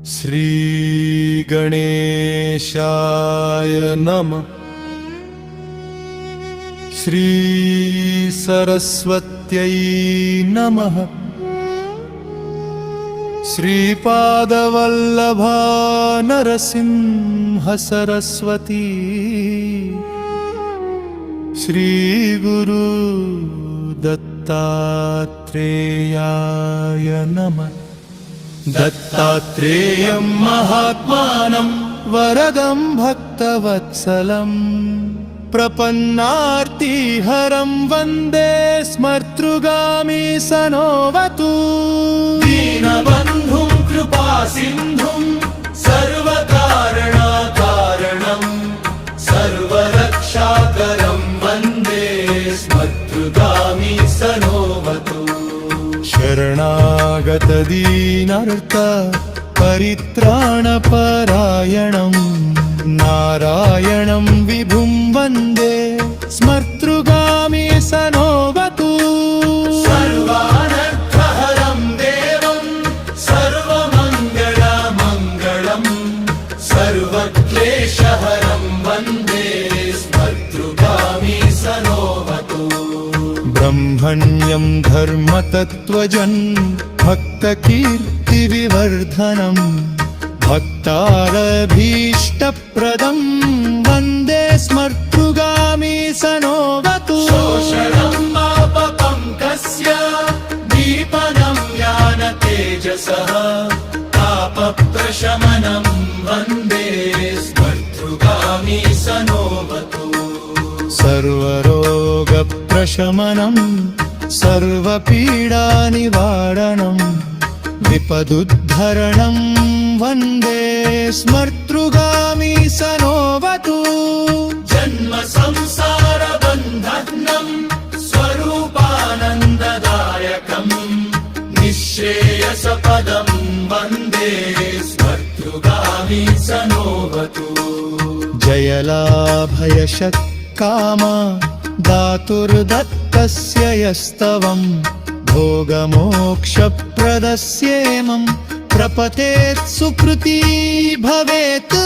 श्रीगणेशाय नमः। श्रीसरस्वत्यै नमः। श्रीपादवल्लभा नरसिंह सरस्वती। श्रीगुरु दत्तात्रेयाय नमः। दत्तात्रेयं महात्मानं वरदं भक्तवत्सलं प्रपन्नार्तिहरं वन्दे स्मर्तृगामी सनोवतु। दीनबन्धुं कृपासिन्धुं सर्वकारणकारणं सर्वरक्षाकरं वन्दे स्मर्तृगामी सनोवतु। शरणागतदीनार्त परित्राणपरायणं नारायणं विभुं वन्दे स्मर्तृगामी सनोवतु। सर्वानर्थहरं देवं सर्वमङ्गलमङ्गलं सर्वक्लेशहरं वन्दे स्मर्तृगामी सनोवतु। ब्रह्मण्यं धर्मतत्त्वजं भक्तकीर्तिविवर्धनं भक्तारभीष्टप्रदं वन्दे स्मर्तृगामी सनोवतु। शोषणं पापपङ्कस्य दीपनं ज्ञानतेजसः तापप्रशमनं वन्दे स्मर्तृगामी सनोवतु। सर्वरोगप्रशमनं सर्वपीडानिवारणं विपदुद्धरणं वन्दे स्मर्तृगामी सनोवतु। जन्म संसारबन्धनं स्वरूपानन्ददायकं निःश्रेयसपदं वन्दे स्मर्तृगामी सनोवतु। जयलाभयशत्काम दातुर्दत्तस्य यस्तवं भोगमोक्षप्रदस्येमं प्रपतेत् सुकृती भवेत्।